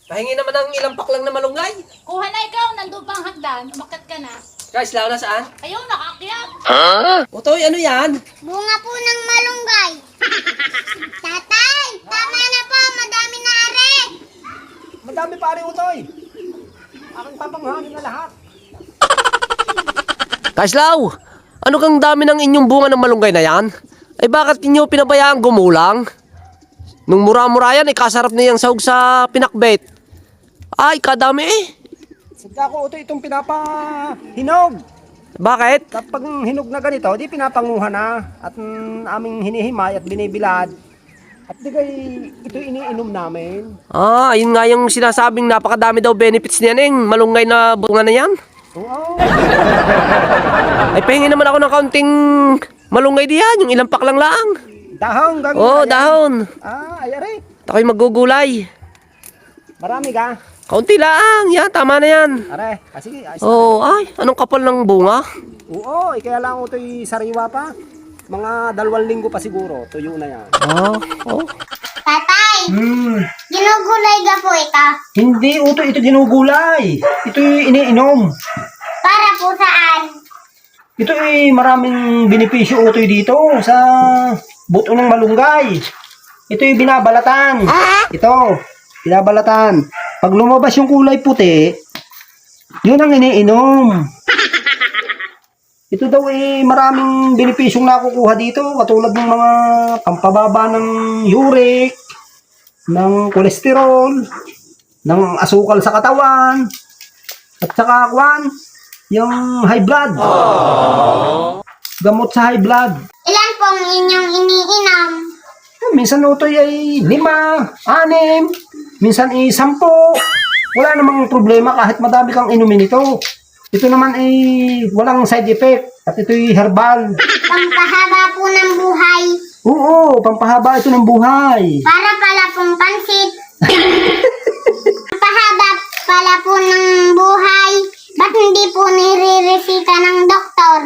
Pahingi naman ng ilang paklang na malunggay. Kuha na ikaw, nandun pa ang hagdan. Umakyat ka na. Guys, lao na saan? Ayaw, nakaakyat. Utoy, ano yan? Bunga po ng malunggay. Tatay, tama na po. Madami na are. Madami pare Utoy. Aking papanghangin na lahat. Kaislaw, ano kang dami ng inyong bunga ng malunggay na yan? Ay bakit inyo pinabayaan gumulang? Nung mura-mura yan, kasarap na yung sahog sa pinakbet. Ay, kadami eh. Sadya ko Utoy itong pinapahinog. Bakit? Kapag hinog na ganito, di pinapanguha na. At aming hinihimay at binibilad. At di kay ito iniinom namin. Ah, ayun nga yung sinasabing napakadami daw benefits niyan eh. Malunggay na bunga na yan. Oo. Ay, pahingi naman ako ng kaunting malunggay diyan. Yung ilang paklang lang. Dahon, gagawin. Oo, na yan. dahon. Ay, are. Ako'y magugulay. Marami ka. Kaunti lang. Yan, tama na yan. Are, sige. Ayos na. Oh, ay, anong kapal ng bunga? Oo, kaya lang Utoy sariwa pa. Mga 2 linggo pa siguro, tuyo na yan. Ah, oh. Tatay, ginugulay ka po ito. Hindi, Utoy, ito ginugulay. Ito iniinom. Para po saan? Ito maraming benepisyo Utoy dito sa buto ng malunggay. Ito binabalatan. Ito, binabalatan. Pag lumabas yung kulay puti, yun ang iniinom. Ito daw maraming benepisyong nakukuha dito, katulad ng mga pampababa ng uric, ng kolesterol, ng asukal sa katawan, at saka yung high blood. Gamot sa high blood. Ilan pong inyong iniinom? Minsan Utoy ay 5, 6, minsan 10. Wala namang problema kahit madami kang inumin ito. Ito naman walang side effect at ito'y herbal. Pampahaba po ng buhay. Oo, pampahaba ito ng buhay. Para pala pong pansit. Pampahaba pala po ng buhay. Ba't hindi po nire-resita ng doktor?